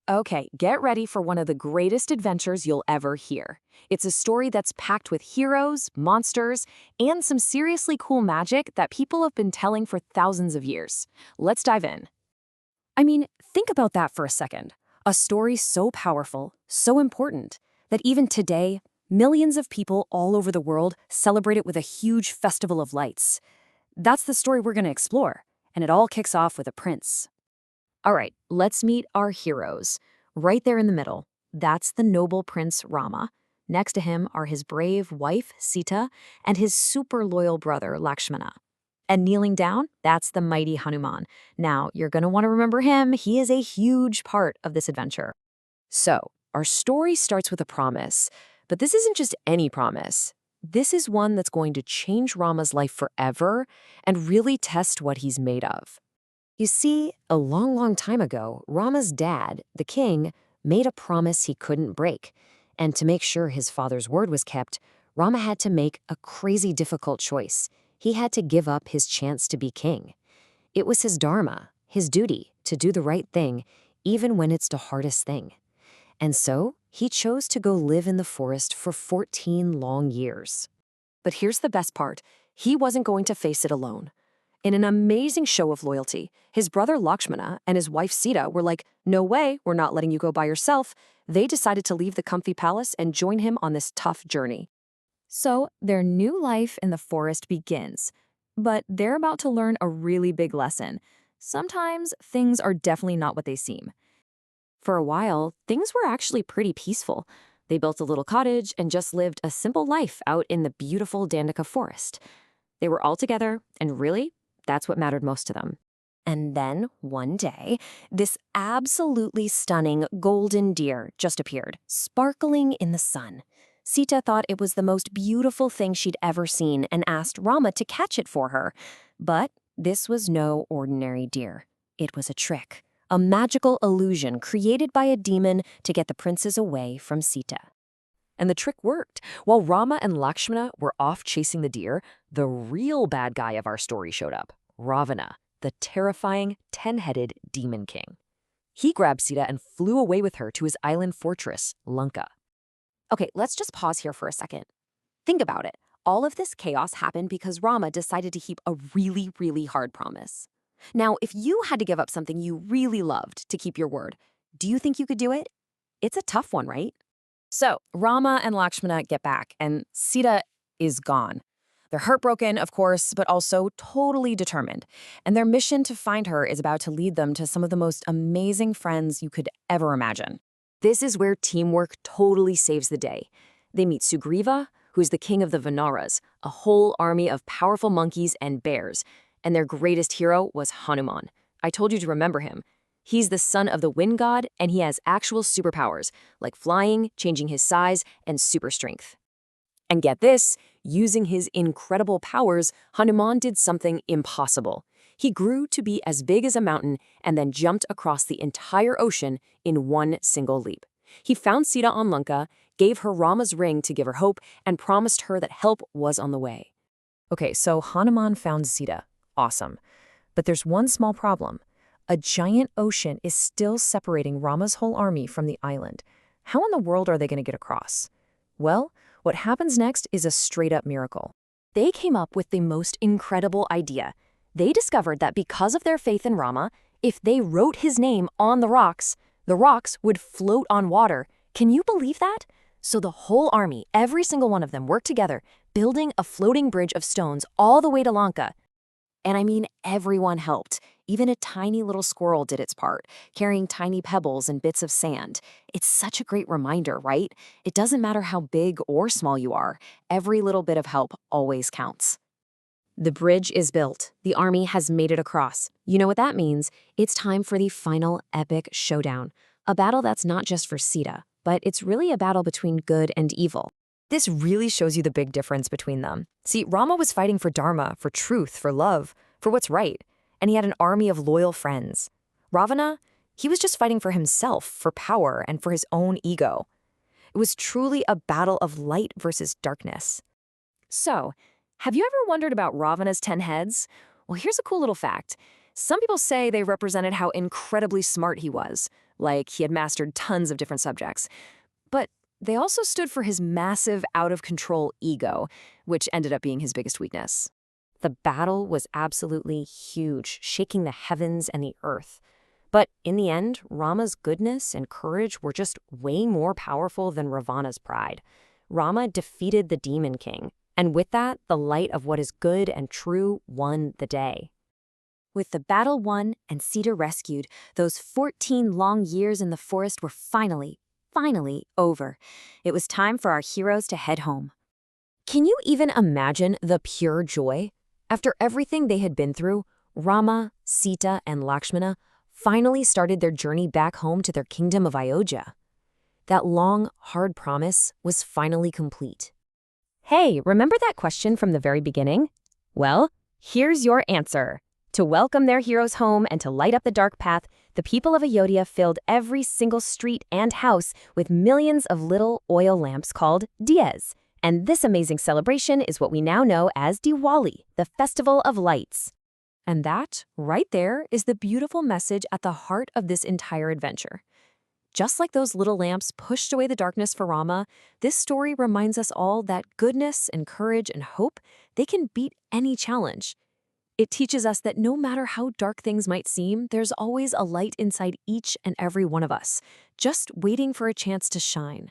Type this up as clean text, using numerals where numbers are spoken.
Okay, get ready for one of the greatest adventures you'll ever hear. It's a story that's packed with heroes, monsters, and some seriously cool magic that people have been telling for thousands of years. Let's dive in. I mean, think about that for a second. A story so powerful, so important, that even today, millions of people all over the world celebrate it with a huge festival of lights. That's the story we're going to explore, and it all kicks off with a prince. All right, let's meet our heroes. Right there in the middle, that's the noble prince Rama. Next to him are his brave wife, Sita, and his super loyal brother, Lakshmana. And kneeling down, that's the mighty Hanuman. Now, you're going to want to remember him. He is a huge part of this adventure. So, our story starts with a promise, but this isn't just any promise. This is one that's going to change Rama's life forever and really test what he's made of. You see, a long, long time ago, Rama's dad, the king, made a promise he couldn't break. And to make sure his father's word was kept, Rama had to make a crazy difficult choice. He had to give up his chance to be king. It was his dharma, his duty, to do the right thing, even when it's the hardest thing. And so, he chose to go live in the forest for 14 long years. But here's the best part. He wasn't going to face it alone. In an amazing show of loyalty, his brother Lakshmana and his wife Sita were like, "No way, we're not letting you go by yourself." They decided to leave the comfy palace and join him on this tough journey. So, their new life in the forest begins. But they're about to learn a really big lesson. Sometimes things are definitely not what they seem. For a while, things were actually pretty peaceful. They built a little cottage and just lived a simple life out in the beautiful Dandaka forest. They were all together, and really, that's what mattered most to them. And then, one day, this absolutely stunning golden deer just appeared, sparkling in the sun. Sita thought it was the most beautiful thing she'd ever seen and asked Rama to catch it for her. But this was no ordinary deer. It was a trick, a magical illusion created by a demon to get the princes away from Sita. And the trick worked. While Rama and Lakshmana were off chasing the deer, the real bad guy of our story showed up, Ravana, the terrifying 10-headed demon king. He grabbed Sita and flew away with her to his island fortress, Lanka. Okay, let's just pause here for a second. Think about it. All of this chaos happened because Rama decided to keep a really, really hard promise. Now, if you had to give up something you really loved to keep your word, do you think you could do it? It's a tough one, right? So, Rama and Lakshmana get back, and Sita is gone. They're heartbroken, of course, but also totally determined. And their mission to find her is about to lead them to some of the most amazing friends you could ever imagine. This is where teamwork totally saves the day. They meet Sugriva, who's the king of the Vanaras, a whole army of powerful monkeys and bears. And their greatest hero was Hanuman. I told you to remember him. He's the son of the wind god, and he has actual superpowers, like flying, changing his size, and super strength. And get this, using his incredible powers, Hanuman did something impossible. He grew to be as big as a mountain and then jumped across the entire ocean in one single leap. He found Sita on Lanka, gave her Rama's ring to give her hope, and promised her that help was on the way. Okay, so Hanuman found Sita. Awesome. But there's one small problem. A giant ocean is still separating Rama's whole army from the island. How in the world are they going to get across? Well, what happens next is a straight-up miracle. They came up with the most incredible idea. They discovered that because of their faith in Rama, if they wrote his name on the rocks would float on water. Can you believe that? So the whole army, every single one of them, worked together, building a floating bridge of stones all the way to Lanka. And I mean, everyone helped. Even a tiny little squirrel did its part, carrying tiny pebbles and bits of sand. It's such a great reminder, right? It doesn't matter how big or small you are. Every little bit of help always counts. The bridge is built. The army has made it across. You know what that means? It's time for the final epic showdown. A battle that's not just for Sita, but it's really a battle between good and evil. This really shows you the big difference between them. See, Rama was fighting for dharma, for truth, for love, for what's right, and he had an army of loyal friends. Ravana, he was just fighting for himself, for power, and for his own ego. It was truly a battle of light versus darkness. So, have you ever wondered about Ravana's 10 heads? Well, here's a cool little fact. Some people say they represented how incredibly smart he was, like he had mastered tons of different subjects. But they also stood for his massive, out-of-control ego, which ended up being his biggest weakness. The battle was absolutely huge, shaking the heavens and the earth. But in the end, Rama's goodness and courage were just way more powerful than Ravana's pride. Rama defeated the demon king, and with that, the light of what is good and true won the day. With the battle won and Sita rescued, those 14 long years in the forest were finally over. It was time for our heroes to head home. Can you even imagine the pure joy? After everything they had been through, Rama, Sita, and Lakshmana finally started their journey back home to their kingdom of Ayodhya. That long, hard promise was finally complete. Hey, remember that question from the very beginning? Well, here's your answer. To welcome their heroes home and to light up the dark path, the people of Ayodhya filled every single street and house with millions of little oil lamps called diyas. And this amazing celebration is what we now know as Diwali, the Festival of Lights. And that, right there, is the beautiful message at the heart of this entire adventure. Just like those little lamps pushed away the darkness for Rama, this story reminds us all that goodness and courage and hope, they can beat any challenge. It teaches us that no matter how dark things might seem, there's always a light inside each and every one of us, just waiting for a chance to shine.